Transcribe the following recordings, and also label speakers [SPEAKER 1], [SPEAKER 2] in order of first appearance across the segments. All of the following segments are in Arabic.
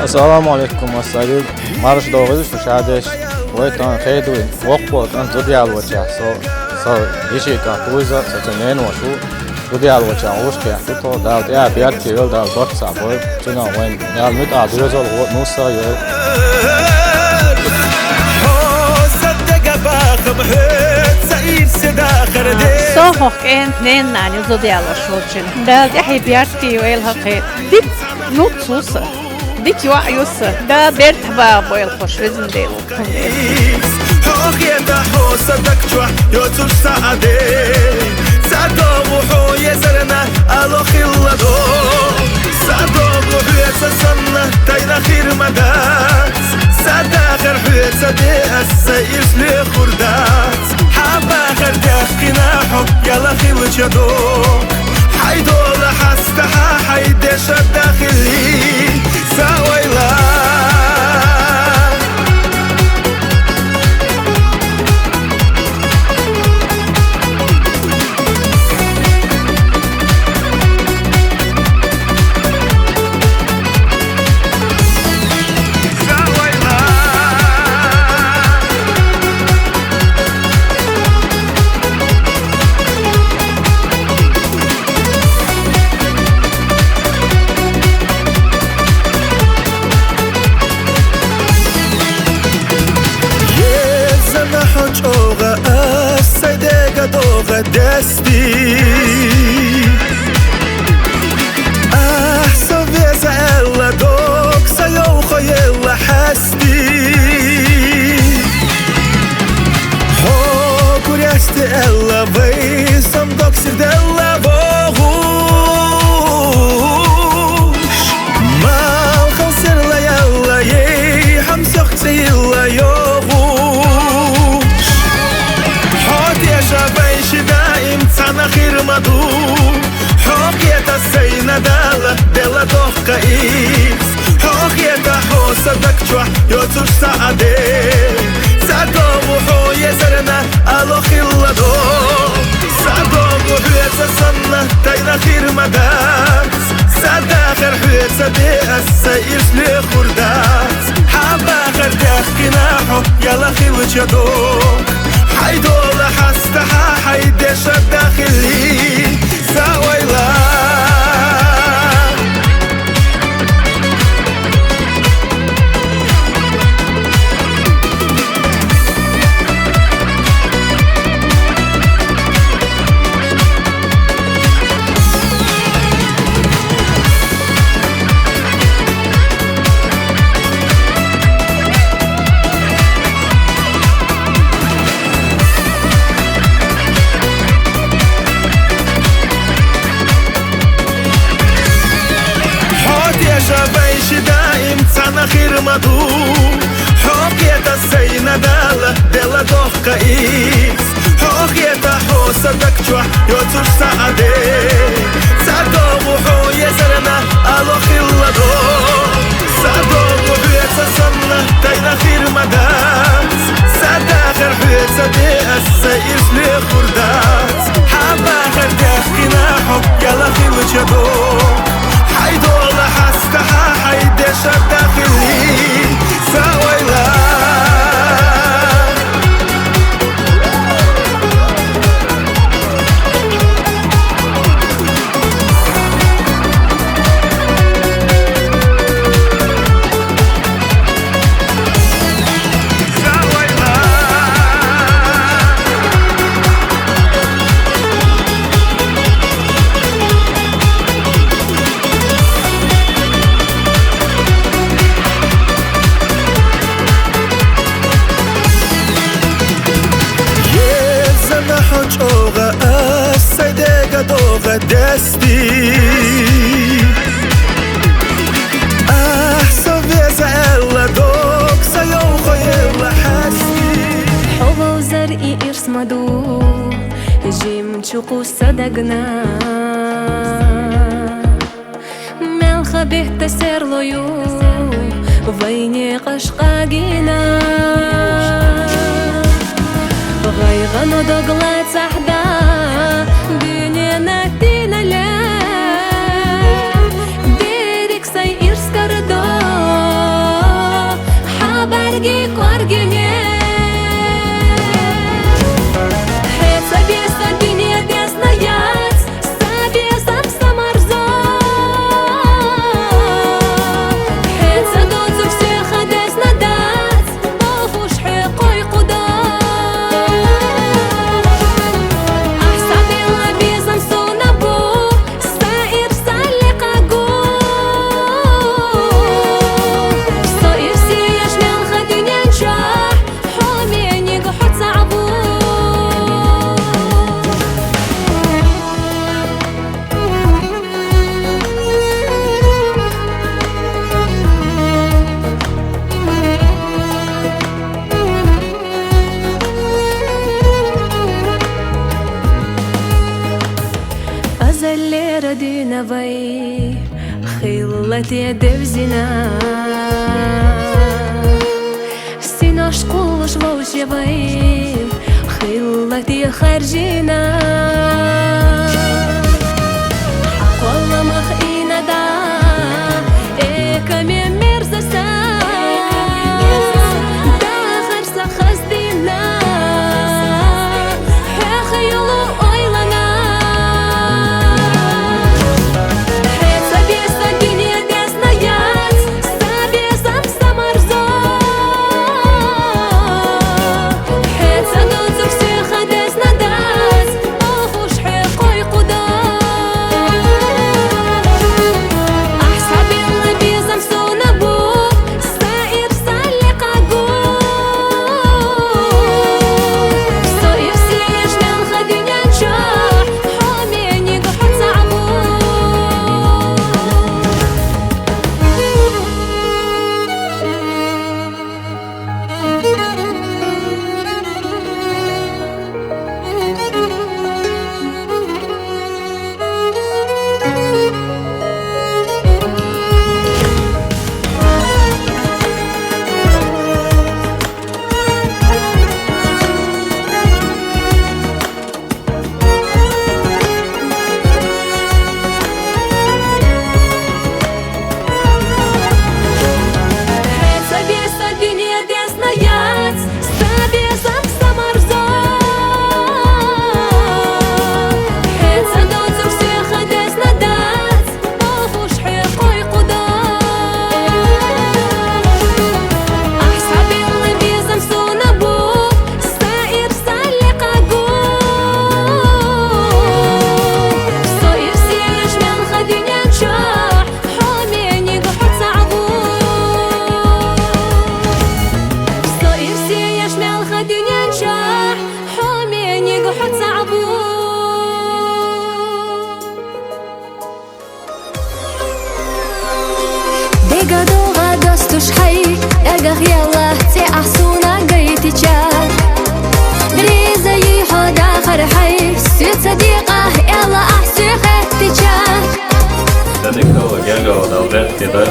[SPEAKER 1] السلام عليكم والسلام مرش دوغيش وشادش ويتان خيدوي وقبوت أن تديال وجه so يشي كاتويزا ستنين وشو تديال وجه وش كيحتو داود يا بيات كيول داود بط سابوي تنا وين يال ميت عدوزول نوسا يول
[SPEAKER 2] صوخ كان اثنين نعني تديال وشوتشن داود يحي بيات كيول هقيت ديت نوت سوسا ديك يوسا دا بيرت بابو الخوش رزن ديلو
[SPEAKER 3] هاخيتا حوسا دكتوا يوتوش سعدي سعدو وحو يزرنا ألو خلدو سعدو وحو يتسنى تاينا خير مدات سعداخر حويتا دي السيس لي خردات حباخر تحكيناحو يلا خيل جدوك حيدولا حستحا حيدش الداخلي سويلا دستي أحسن فيزا إلا دوك سيوخو يلا حستي هو كوريستي إلا بيسم دوك سيرد إلا بوغوش ما الخلصير لا يلا يحم سوختي إلا يوغوش حوت يا شابيش دائم تانا خير مدو حوكيتا سينا دالا دوخكا إيكس حوكيتا حوسا دكتوا يوتوش سعدي سعدو وحو يزرنا ألو خلدو سعدو وحو يتسنى تاينا خير مدات سعداخر حويتا دي السيس لي خردات حباخر تحكيناحو يلا خيل جدوك حيدولا حستحا حيدش الداخلي سويلا شبيش دائم تانا خير مدو حوكيتا سينا دالا دوخكا إيكس حوكيتا حوسا دكتوا يوتوش سعدي سعدو وحو يزرنا ألو خلدو سعدو وحو يتسنى تاينا خير مدات سعداخر حويتا دي السيس لي خردات حباخر تحكيناحو يلا خيل جدوك حيدولا حستحا حيدش الداخلي سويلا دستي أحسن فيزا إلا دوك سيوخو يلا حستي
[SPEAKER 4] حوضة وزرقي إرسمدو جيم تشوقو صدقنا ملخة به تسير ليو وفيني قشقاقينا غيغنو دوغلات سحدا دنيا نتينا لي نوي خلتي دبزنا سيناش كلش وجبي خلتي خرجنا حق والله مخينا دا كم مرزا سا دا خرسا خزدنا خيلو اويلنا حيث بيسا الدنيا ديسنا يات سابيسا مستمرزا حيث دوزك سيخا ديسنا داز اوخوش حيقوي قدا احساب يلا بيزا مسونا بو سائر سالق عقو صاير سيش من خدنيا نشاح حاميني قحط صعبو Собеса الدنيا ديسنا يات سابيسا مستمرزا حيث دوزك سيخا ديسنا دات اوخوش حيقوي قدا احساب يلا بيزا مسونا بو سائر سالق عقو صاير سيش من خدنيا نشاح حاميني قحط صعبو صاير سيش من خدنيا نشاح حاميني قحط صعبو ديقا دوغا دوستوش حي ارقخ يلا تي احسونا قيتي جار ريزا يحود اخر حي سيت صديقة يلا احسي خيتي جار
[SPEAKER 5] Dadekto Gelo Daudet Kida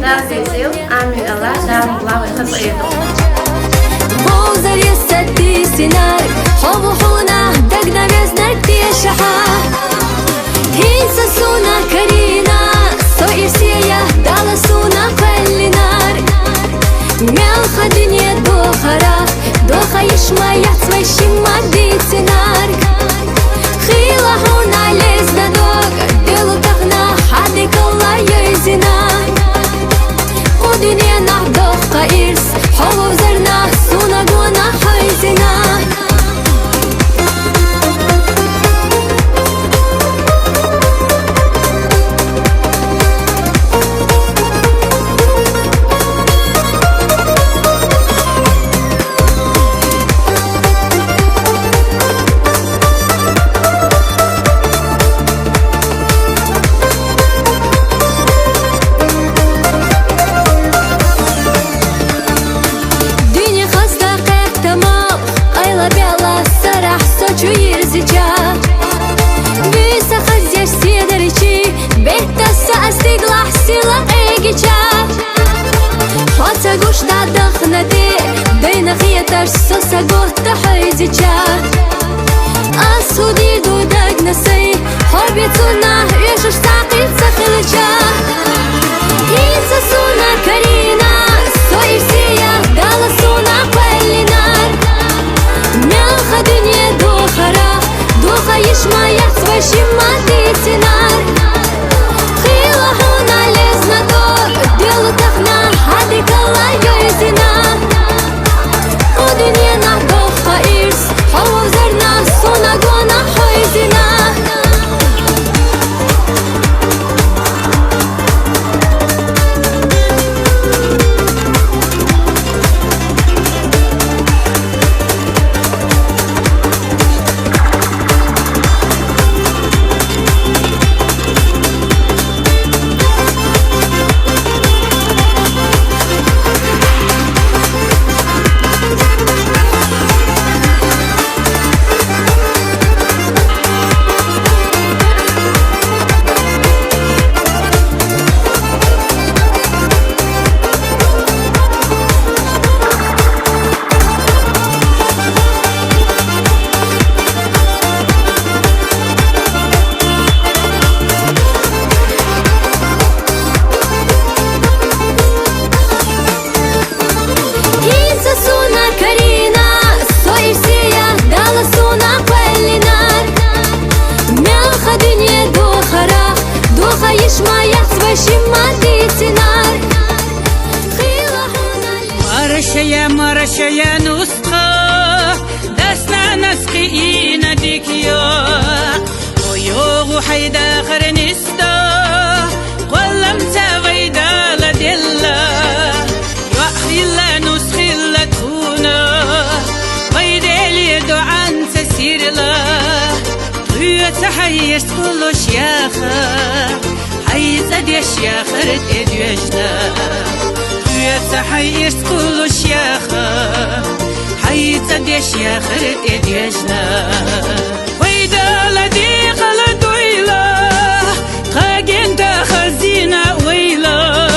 [SPEAKER 2] Dazizil, Ami Allah, Dam Lawe Khasaido.
[SPEAKER 4] بوزر يستدي سنار حبو حونا دقنا بيزنك دي شحا هيسا سونا كرينا صاير سيا دالا سونا كل نار ميل خدنيا دوخرا دوخا يشما يحسوي شما دي سنار خيلا هونا ليزنا دوغ ديلو تخنا حدك الله يزنا ودنيا نحضخ قائرس حبو زرنا سونا قونا حيزنا دنيا خاصة قيق تمام قيلة بيلا سرح سوچو يرزيجا بيسا خزيش سيدريشي بيتا سأستيقلح سيلق ايجيجا حوتا قوش دخنا دي بين خيتر سوسا قوتا حيزيجا أسو ديدو دقنا سي حربيتونا يشوش تعقيد سخلجا هيسا سونا كرينا صاير سيا دالا سونا كل نار ميل خدنيا دوخرا دوخا يشما يحسوي شما دي نار خيلا هونا ليزنا دور ديلو تخنا حدك الله يزنا ودنيا نحضخ قائرس حلو زرنا سونا قونا حيزنا
[SPEAKER 6] شيا نسخة دسنا نسقي نديك يا ويوغ حيدا خرنستا قلم تغيدا لدلا يوحي لا نسخي لا تخونا غيدا لي دعان تسير لا تحيش كل شياخة حيزد يا شياخة رد ادوشنا تحيش كل شياخة حيزد يا شياخة رد ادوشنا ويدا لدي خلد ويلا خاقين دا خزينة ويلا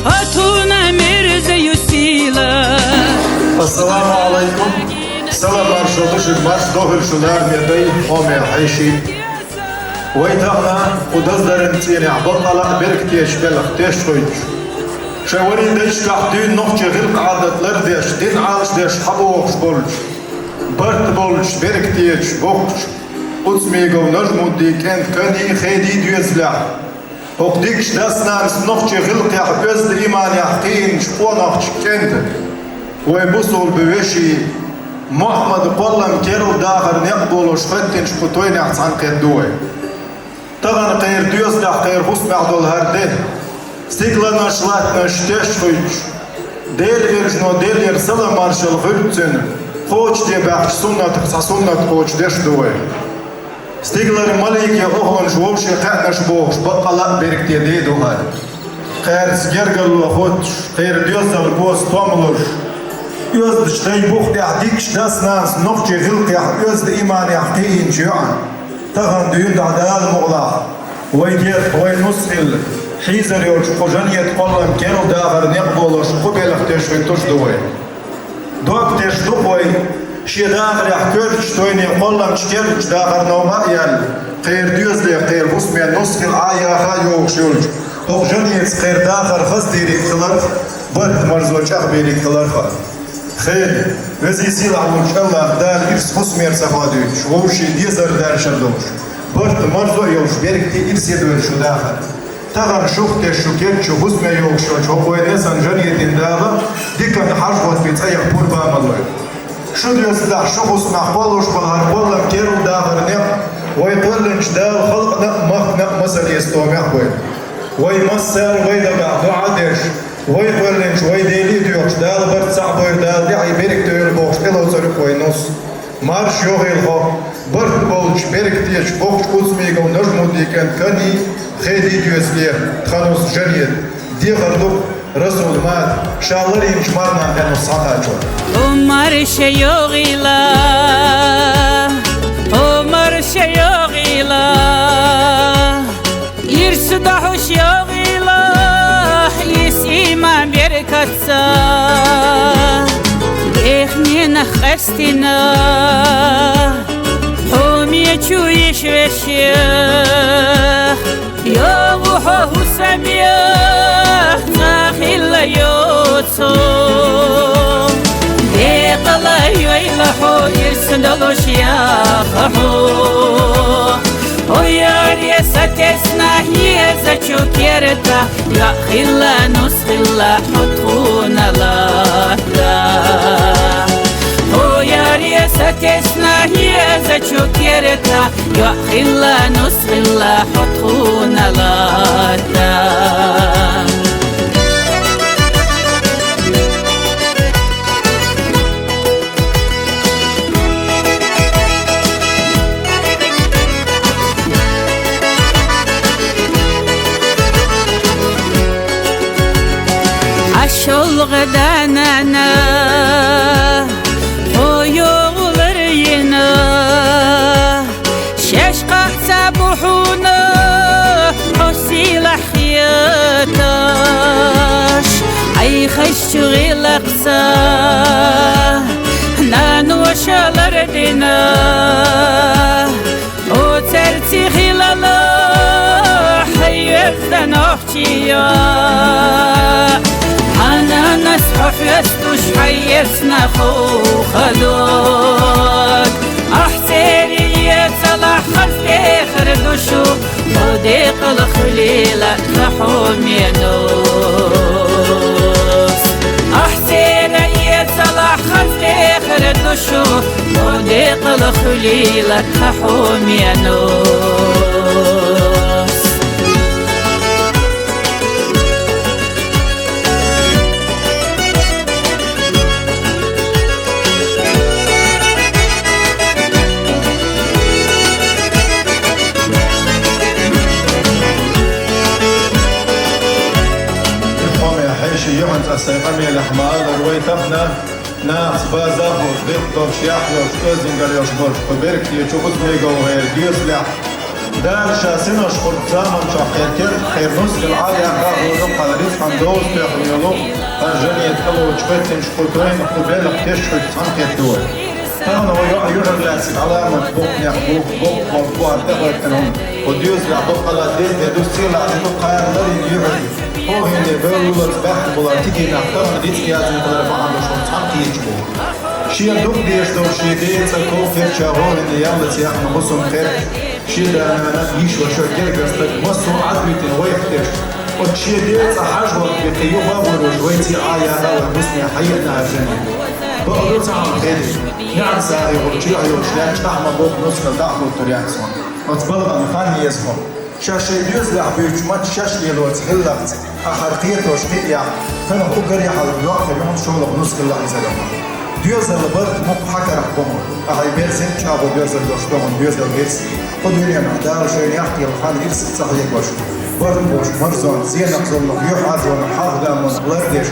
[SPEAKER 6] هاتونا مرزا يسيلا
[SPEAKER 7] السلام عليكم سلام مرشدش المرش دوغل شنار ميدي قومي حيشي ويتاقنا ودزدرن تيني عبطلق بركتيش بلق تيش خويش شاورين ديش كحدين نوخش غلق عادت لرديش دين عالش ديش حبوخش بولش برت بولش بركتيش بوخش قدسميقو نجمو دي كانت كاني خيدي دوزلع وقديكش داسنا نوخش غلق يحبز إيمان يحقين شقونوخش كانت ويبوصول بوشي محمد قولم كيرو داخر نقبل وشفتن شقطوين احسان قدوي طبعا قير ديوز لح قير بوس معدول هرده ستيقلنا شلاتنا شتش خوش ديل ارجنو ديل يرسل مارشل غلبتن خوش دي بحش سنة تقصى سنة خوش ديش دوي ستيقلر مليك يا اغلن جووشي قعنا شبوش بقلا بيركتي ديدو هاي قير سجرقل وخوش قير ديوز البوس توملوش يوزد شتاي بوخ يعديكش داس ناس نوخش غلق يوزد إيمان يحقين جيعان تغن ديون دعدال مغلا ويدير وينسخل حيزر يوش قجانية قلم كيرو داغر نقبولوش قبل اختيش ويتوش دوي دوك تيش دوقوي شي داغر يحكيرش تويني قلم شكيرش داغر نوما يال قير ديوز لي قير بسمي نسخل آيا خايو شيولش قجانية قير داغر خز ديريك خلر برد مرزوش أخبيريك خلر خلر خير وزي سيلا وإن شاء الله دار إرس خصمير سفادوش ووشي ديزر دار شردوش برد مرزو يوش بيركتي إرس يدوش شو داخل تغن شوكتي شوكيت شو خصمي يوش شو قوي نسان جانية داغا ديكا حاجوات بيتسيح بور بامالوي شو ديوز دا شو خصم أحبالوش بغار والله كيرو داغر نق ويطلنش دار خلق نق مسل يستومي أحبوي ويمسر ويدقع دعادش ويطلنش ويديلي ديوش دال برد صعبوي دال دعي بيرك تيول بوش تلو صرف وينوس مارش يوغيل خو برد بولش بيرك تيش بوش قوزميقو نجمو دي كانت كاني خيدي ديوز ليه خانوس جنيد دي غردوك رسول مات شالرين شمارنا دانو صعاتشو
[SPEAKER 6] ومارش يوغيلا ومارش يوغيلا يرسدحوش يوغيلا إيمان بركتسا إخنينا خستنا حومي تشويش وشيخ يوغوحه سميخ ناخل يوتسو ديقلا يويلحو يرسندلوش ياخحو ويا ستسنا هي زچو كيرتا يا خلا نسخلا حطونا لا ويا ستسنا هي زچو كيرتا يا خلا نسخلا حطونا لا شول غداننا ويغلرينا ششقا سبحونا حسي لحياتاش أي خشتغي لقصا نانو شالردنا وترتي خلالا حيوثنا نحجيا أنا نسحف يستوش حيسنا خوخدوك أحسيري يتصلح خلفي خردوشو وديق الخليلة نحومي نوس أحسيري يتصلح دشو وديق الخليلة تحوم يا نوس
[SPEAKER 7] يونس السيقمي الأحمال رويتبنا ناس بازاه وضغط شياح وشكوزين قال يشبر وبركتي يشوفوز ميغو غير ديسلع دار شاسينوش خلط زامن شاقير كير خير نسك العالية غاغ ورقا لريس خندوز تيخل يلو أرجاني يتقلو وشكوتين شكوتين وقبالك تشكوت تنقيت دول هنا هو يورا لاسك علامة بوك نيخبوك بوك مرفوع تغيرتنهم وديوز لعبوك على ديز يدوس سيلا عزيزو قاير دارين يورا هو هنا بيرولر سباح بولاتيكي نحترم ديس يازم قدر معهم شون تنقي يجبو شيا دوك ديش دور شي ديس الكو خير شاهور اللي يالس ياخنا بصم خير شي دانا يش وشو كيرجستك مصو عدويتين ويختش وشي ديس أحجوك بقيو بابور وجويتي آيا هاو المسمي حياتنا الجنة بقدر تعمل خيري نعم ساري وشيع يوشلاش تحمى بوك نسخ دعم وطريقسون وتبلغ مخاني يسخون شاشي يزلع بيجمات شاشي الوقت هلقت أخرقية وشقية فانا أقري على الوقت بهم شغل بنسخ الله يزلهم ديوز البرد مو حكى رحبهم أهي بيرسين شابو بيرز الدوشتهم بيرز الغيرس قدوا لي معدار شوين يحكي الخان غيرس صحيح باش برد بوش مرزون زين أقصر له يحازون حافظة من بلردش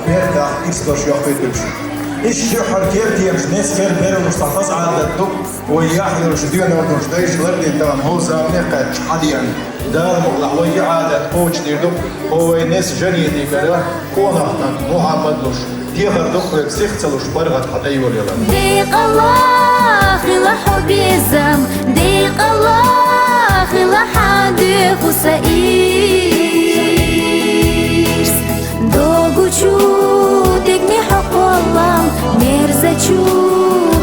[SPEAKER 7] بيرتا إكسدوش يحفي تلشي إيش يحر كيرتي مش ناس كير بير المستحفظ على الدب ويحضر شديون ودوش دايش لردي تمام هو زامنقة حديا دار مغلع ويعادة كوش ديردوك هو ناس جنيدي كلا كونهتن محمد لوش ديغر دخرك سيختلوش برغت حدي وليلا
[SPEAKER 4] ديق الله خلا حبي الزم ديق الله خلا حديق وسائيرس دوغو شو تكني حق والله مرزا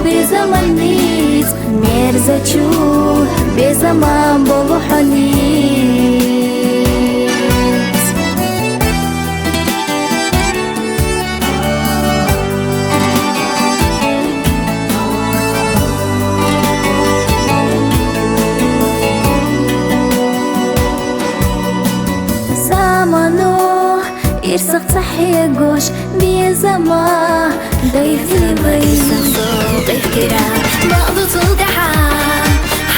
[SPEAKER 4] بزمان نيز مرزا بزمان بولو حنيز زمانو إرسق صحي قوش بزمان ضيف بيزم ضيف كرام بعضو تلقحا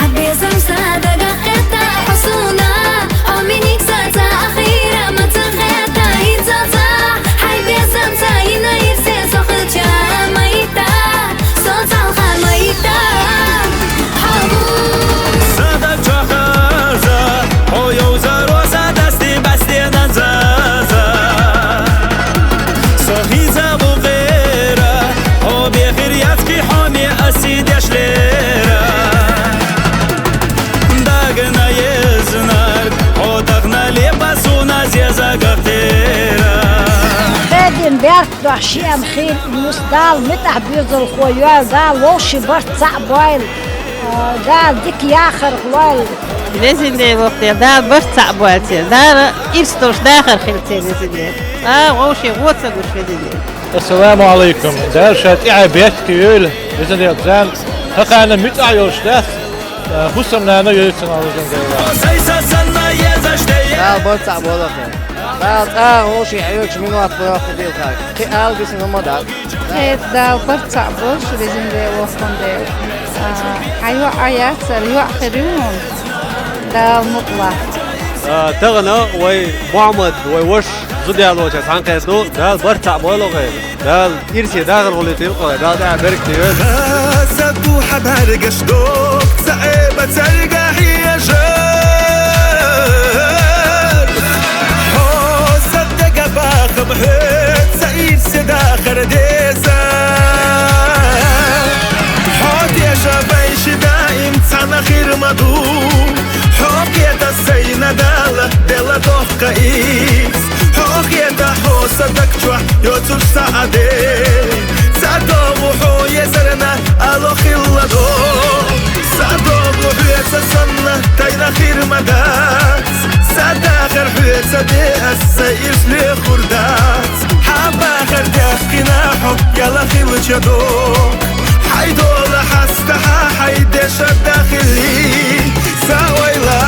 [SPEAKER 4] حبي زمسادة قخيطة حصونا عمينيك ساتا أخيرا ما تخيطة هيتاتا حيبي زمسا ينا يرسي سوخلتشا ميتا صوت الخا ميتا حبو
[SPEAKER 3] سادة جهازة حيوزة روزة دستي بستي ننزازة صهيزة وغيرة هو بخير يتكي حامي أسيد يشليرة داقنا يزنر حوتقنا لباسونا زيزة قفتيرة
[SPEAKER 8] بعدين بيرت وحشي أمخيل المسدال متح بيض الخويال قال ووشي برت صعبويل قال ديك ياخر خويل
[SPEAKER 2] لازم دي وقت دار برت صعبويل دار إرستوش داخل خلتين لازم ووشي غوطة دوش فدي
[SPEAKER 1] السلام عليكم دار شات إعي بيت كيول إذن يقزان هقانا متع يوشتاث خصمنا أنا يوشتنا على
[SPEAKER 9] دار برت صعبويل دار ووشي عيوش من وقت براخو ديل خاك كي قال بسم الله دار
[SPEAKER 2] دار برت صعبوش لازم دي وقتن دي حيوة آيات سريوة آخرين دار مطلع
[SPEAKER 10] تغنى وي محمد وي وش زودي على وجه سان قيسو دال برتع بولو غير دال إرسي داخل غلطي القوي دال داع بركتي
[SPEAKER 3] سدو حبار قشدوك سعيبة تلقى هي جال هو صدق باخ بهيت سعيد سداخر ديزا حوت يا شبايش دائم تانا خير مدوم حوكيتا سينا دالا دالا دوخ قايس حوكيتا حو صدق جوح يوتوش سعدي سعدو وحو يزرنا ألو خلا دو سعدو وحو يتسنى تاينا خير مدات سعداخر حو يتسدي السير لي خردات حباخر داخ قناحو يلا خيل جدوك حيدول حستها حيدش الداخلي سويلا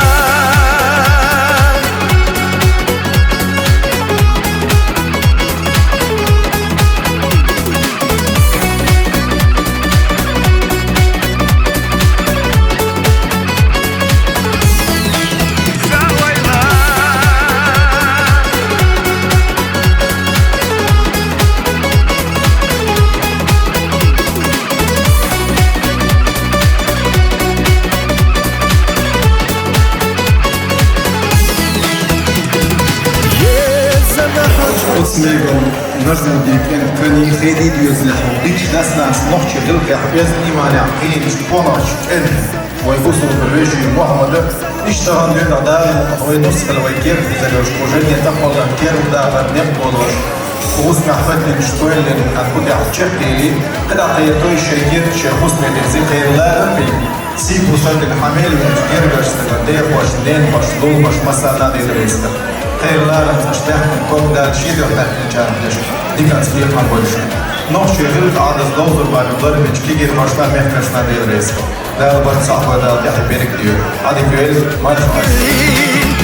[SPEAKER 7] اسميكم نجم ديكين كني خيدي ديوزلح وديش ناسنا نحكي غلق حبيز إيماني عقين شبوناش إن ويقصر بالرجي محمد اشتغل دون عدال وينصف الويكير إذا لوش مجرد تقول أنكير دا برنب بولوش وغسم حفتني مشتوين لين أنكودي عبتشكي لي قد عطيتوي شاكير شاخوص من الزيقير لا ربي سيبو صد الحميل ومتجير باش تقدير باش دين باش دول باش مسانا دي دريستا خير لا لم تشتاح من كل دا تشيد وحتاح من جانبش دي كانت سبيل ما بولش نوحش يغلق عدد دوزر بعد الضرب من شكيجي المرشنا ميحترشنا دي دريستا دا البرد صعبة دا تحي بينك ديو عادي كويل ما نفعل